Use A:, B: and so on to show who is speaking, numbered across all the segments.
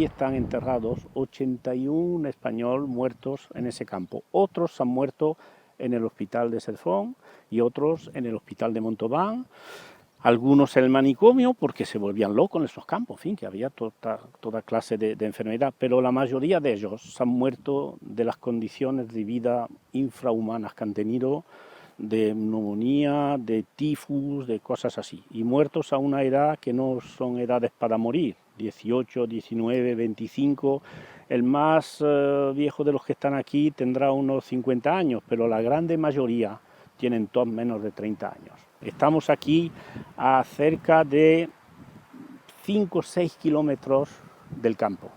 A: aquí están enterrados 81 españoles muertos en ese campo. Otros han muerto en el hospital de Cefrón y otros en el hospital de Montauban. Algunos en el manicomio porque se volvían locos en esos campos, en fin, que había toda clase de enfermedad, pero la mayoría de ellos han muerto de las condiciones de vida infrahumanas que han tenido, de neumonía, de tifus, de cosas así, y muertos a una edad que no son edades para morir, 18, 19, 25, el más viejo de los que están aquí tendrá unos 50 años, pero la grande mayoría tienen todos menos de 30 años. Estamos aquí a cerca de 5 o 6 kilómetros del campo,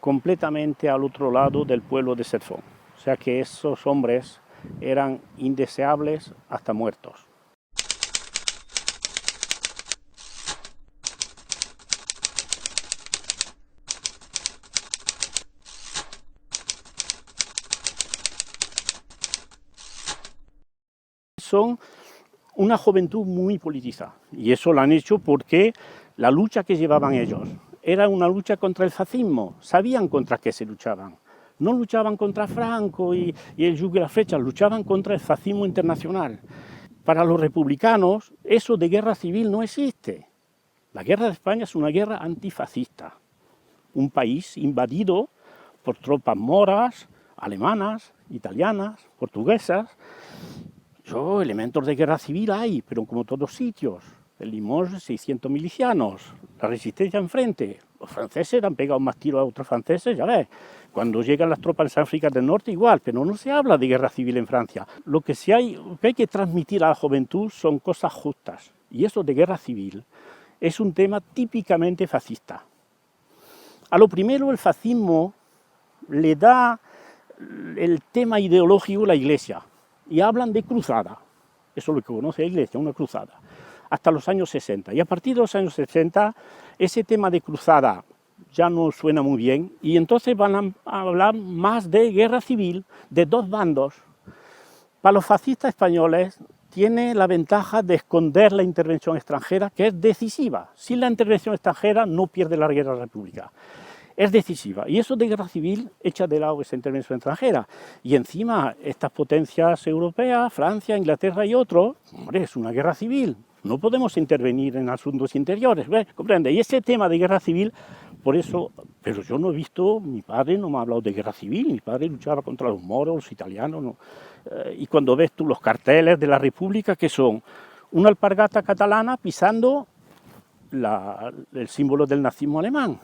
A: completamente al otro lado del pueblo de Cefrón. O sea que esos hombres eran indeseables hasta muertos. Son una juventud muy politizada, y eso lo han hecho porque la lucha que llevaban ellos era una lucha contra el fascismo, sabían contra qué se luchaban. No luchaban contra Franco y el yugo y las flechas, luchaban contra el fascismo internacional. Para los republicanos, eso de guerra civil no existe. La guerra de España es una guerra antifascista. Un país invadido por tropas moras, alemanas, italianas, portuguesas. Elementos de guerra civil hay, pero como todos sitios. En Limoges, 600 milicianos, la resistencia enfrente. Los franceses han pegado más tiros a otros franceses, ya ves. Cuando llegan las tropas de África del Norte, igual, pero no se habla de guerra civil en Francia. Lo que hay que transmitir a la juventud son cosas justas. Y eso de guerra civil es un tema típicamente fascista. A lo primero, el fascismo le da el tema ideológico a la Iglesia. Y hablan de cruzada, eso es lo que conoce la Iglesia, una cruzada, hasta los años 60. Y a partir de los años 60, ese tema de cruzada ya no suena muy bien, y entonces van a hablar más de guerra civil, de dos bandos. Para los fascistas españoles tiene la ventaja de esconder la intervención extranjera, que es decisiva. Sin la intervención extranjera no pierde la guerra república. Es decisiva, y eso de guerra civil echa de lado esa intervención extranjera, y encima estas potencias europeas, Francia, Inglaterra y otros, hombre, es una guerra civil, no podemos intervenir en asuntos interiores, ¿ves? ¿Comprende? Y ese tema de guerra civil, por eso, pero yo no he visto, mi padre no me ha hablado de guerra civil, mi padre luchaba contra los moros, los italianos, no. Y cuando ves tú los carteles de la República, que son una alpargata catalana pisando el símbolo del nazismo alemán,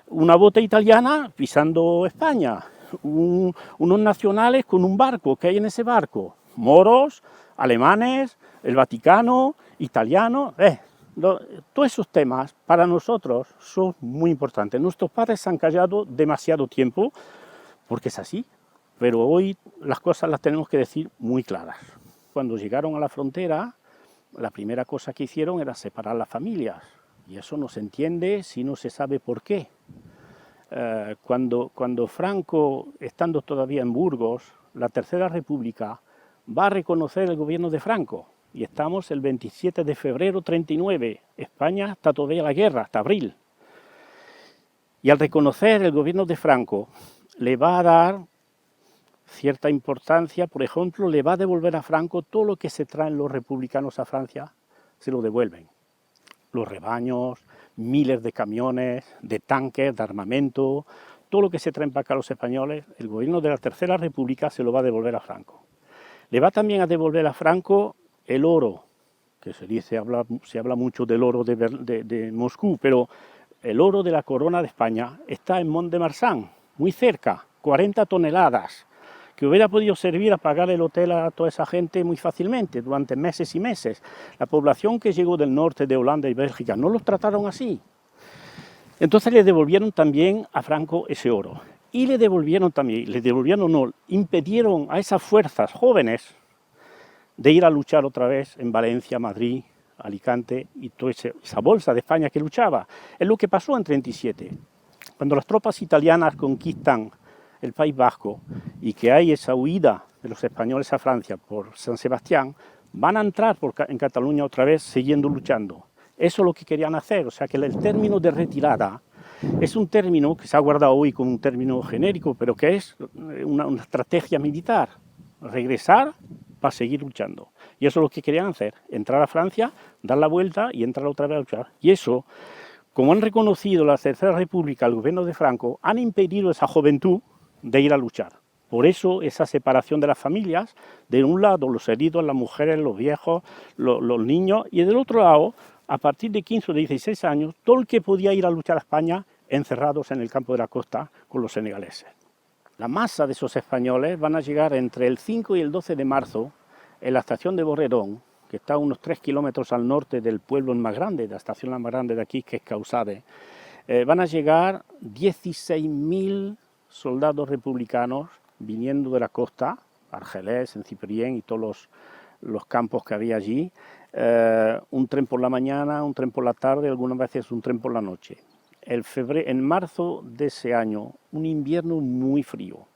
A: una bota italiana pisando España, unos nacionales con un barco, que hay en ese barco? Moros, alemanes, el Vaticano, italianos, todos esos temas para nosotros son muy importantes. Nuestros padres se han callado demasiado tiempo, porque es así, pero hoy las cosas las tenemos que decir muy claras. Cuando llegaron a la frontera, la primera cosa que hicieron era separar las familias, y eso no se entiende si no se sabe por qué. Cuando Franco, estando todavía en Burgos, la Tercera República va a reconocer el gobierno de Franco, y estamos el 27 de febrero 39, España está todavía en la guerra, hasta abril. Y al reconocer el gobierno de Franco, le va a dar cierta importancia, por ejemplo, le va a devolver a Franco todo lo que se traen los republicanos a Francia, se lo devuelven. Los rebaños, miles de camiones, de tanques, de armamento, todo lo que se traen para acá los españoles, el gobierno de la Tercera República se lo va a devolver a Franco. Le va también a devolver a Franco el oro, que se habla mucho del oro de Moscú, pero el oro de la corona de España está en Mont-de-Marsan, muy cerca, 40 toneladas, que hubiera podido servir a pagar el hotel a toda esa gente muy fácilmente, durante meses y meses. La población que llegó del norte de Holanda y Bélgica no los trataron así. Entonces le devolvieron también a Franco ese oro. Y impidieron a esas fuerzas jóvenes de ir a luchar otra vez en Valencia, Madrid, Alicante y toda esa bolsa de España que luchaba. Es lo que pasó en 37. Cuando las tropas italianas conquistan el País Vasco y que hay esa huida de los españoles a Francia por San Sebastián, van a entrar en Cataluña otra vez siguiendo luchando. Eso es lo que querían hacer, o sea que el término de retirada Es un término que se ha guardado hoy como un término genérico, pero que es una estrategia militar. Regresar para seguir luchando. Y eso es lo que querían hacer, entrar a Francia, dar la vuelta y entrar otra vez a luchar. Y eso, como han reconocido la Tercera República, el gobierno de Franco, han impedido a esa juventud de ir a luchar. Por eso esa separación de las familias, de un lado los heridos, las mujeres, los viejos, los niños, y del otro lado, a partir de 15 o 16 años, todo el que podía ir a luchar a España, encerrados en el campo de la costa con los senegaleses. La masa de esos españoles van a llegar entre el 5 y el 12 de marzo en la estación de Borredón, que está a unos 3 kilómetros al norte del pueblo más grande, la estación más grande de aquí, que es Causade. Van a llegar 16.000 soldados republicanos viniendo de la costa, Argelés, en Ciprién y todos los campos que había allí. Un tren por la mañana, un tren por la tarde, algunas veces un tren por la noche. En marzo de ese año, un invierno muy frío,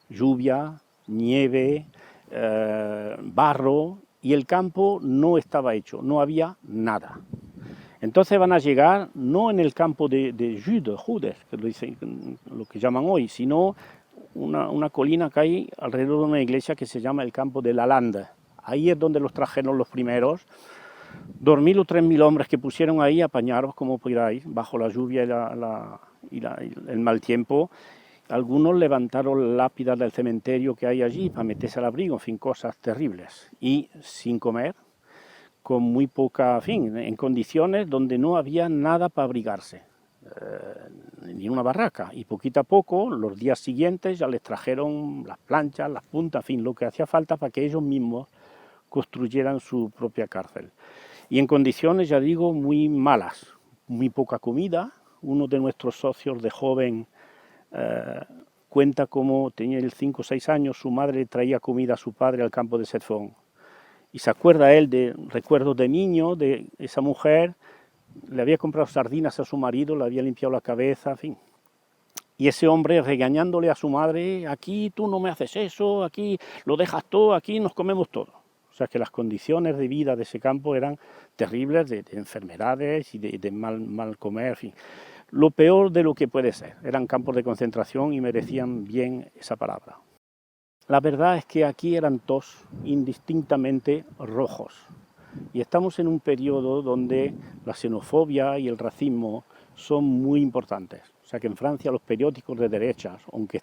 A: lluvia, nieve, barro, y el campo no estaba hecho, no había nada. Entonces van a llegar no en el campo de Judes, que lo que llaman hoy, sino una colina que hay alrededor de una iglesia que se llama el campo de la Lande. Ahí es donde los trajeron los primeros. 2.000 o 3.000 hombres que pusieron ahí, apañaros como podáis, bajo la lluvia y el mal tiempo. Algunos levantaron lápidas del cementerio que hay allí para meterse al abrigo, en fin, cosas terribles. Y sin comer, con muy poca, en fin, en condiciones donde no había nada para abrigarse, ni una barraca. Y poquito a poco, los días siguientes, ya les trajeron las planchas, las puntas, en fin, lo que hacía falta para que ellos mismos construyeran su propia cárcel. Y en condiciones, ya digo, muy malas, muy poca comida. Uno de nuestros socios de joven cuenta cómo tenía 5 o 6 años, su madre le traía comida a su padre al campo de Setfón. Y se acuerda él de recuerdos de niño, de esa mujer, le había comprado sardinas a su marido, le había limpiado la cabeza, en fin. Y ese hombre regañándole a su madre, aquí tú no me haces eso, aquí lo dejas todo, aquí nos comemos todo. O sea que las condiciones de vida de ese campo eran terribles, de enfermedades y de mal comer, en fin. Lo peor de lo que puede ser. Eran campos de concentración y merecían bien esa palabra. La verdad es que aquí eran todos indistintamente rojos. Y estamos en un periodo donde la xenofobia y el racismo son muy importantes. O sea que en Francia los periódicos de derechas, aunque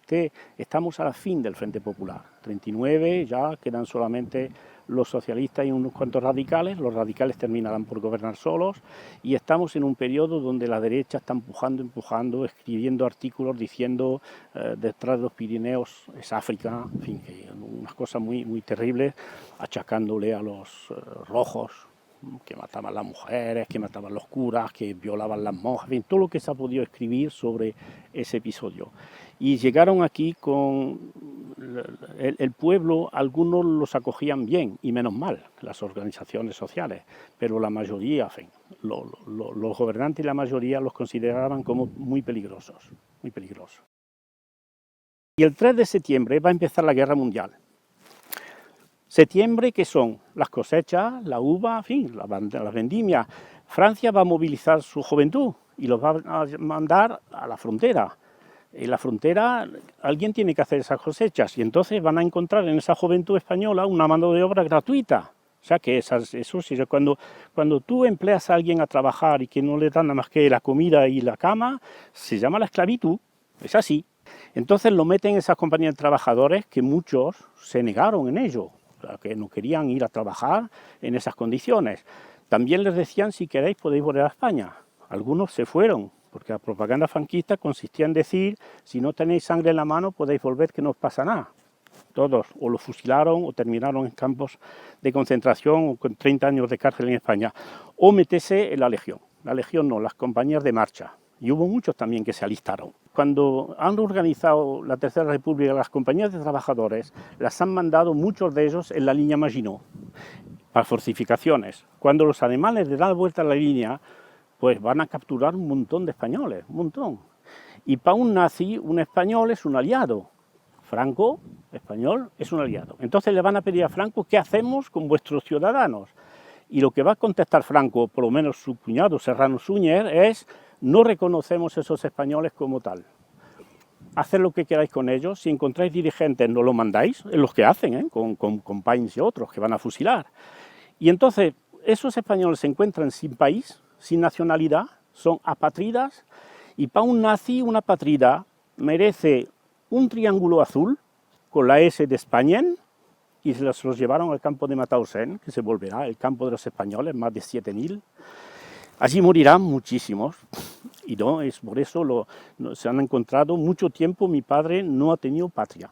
A: estamos a la fin del Frente Popular, 39 ya quedan solamente los socialistas y unos cuantos radicales, los radicales terminarán por gobernar solos, y estamos en un periodo donde la derecha está empujando, escribiendo artículos diciendo detrás de los Pirineos es África, en fin, unas cosas muy, muy terribles, achacándole a los rojos, que mataban a las mujeres, que mataban a los curas, que violaban las monjas, en fin, todo lo que se ha podido escribir sobre ese episodio. Y llegaron aquí con el pueblo, algunos los acogían bien, y menos mal, las organizaciones sociales, pero la mayoría, en fin, los gobernantes y la mayoría los consideraban como muy peligrosos, muy peligrosos. Y el 3 de septiembre va a empezar la Guerra Mundial. Septiembre, que son las cosechas, la uva, en fin, las vendimias. Francia va a movilizar su juventud y los va a mandar a la frontera. En la frontera alguien tiene que hacer esas cosechas y entonces van a encontrar en esa juventud española una mano de obra gratuita. O sea que eso sí, cuando tú empleas a alguien a trabajar y que no le dan nada más que la comida y la cama, se llama la esclavitud, es así. Entonces lo meten en esas compañías de trabajadores que muchos se negaron en ello, que no querían ir a trabajar en esas condiciones. También les decían, si queréis podéis volver a España. Algunos se fueron, porque la propaganda franquista consistía en decir, si no tenéis sangre en la mano podéis volver que no os pasa nada. Todos o lo fusilaron o terminaron en campos de concentración o con 30 años de cárcel en España. O meterse en la Legión no, las compañías de marcha. Y hubo muchos también que se alistaron. Cuando han organizado la Tercera República, las compañías de trabajadores las han mandado muchos de ellos en la línea Maginot, para fortificaciones. Cuando los alemanes le dan vuelta a la línea, pues van a capturar un montón de españoles, un montón. Y para un nazi, un español es un aliado. Franco, español, es un aliado. Entonces le van a pedir a Franco, ¿qué hacemos con vuestros ciudadanos? Y lo que va a contestar Franco, por lo menos su cuñado Serrano Suñer, es no reconocemos a esos españoles como tal. Haced lo que queráis con ellos, si encontráis dirigentes no lo mandáis, es lo que hacen, con Pains y otros que van a fusilar. Y entonces esos españoles se encuentran sin país, sin nacionalidad, son apátridas, y para un nazi una apátrida merece un triángulo azul con la S de España, y se los llevaron al campo de Mauthausen, que se volverá el campo de los españoles, más de 7.000. Allí morirán muchísimos, y no es por eso se han encontrado mucho tiempo. Mi padre no ha tenido patria.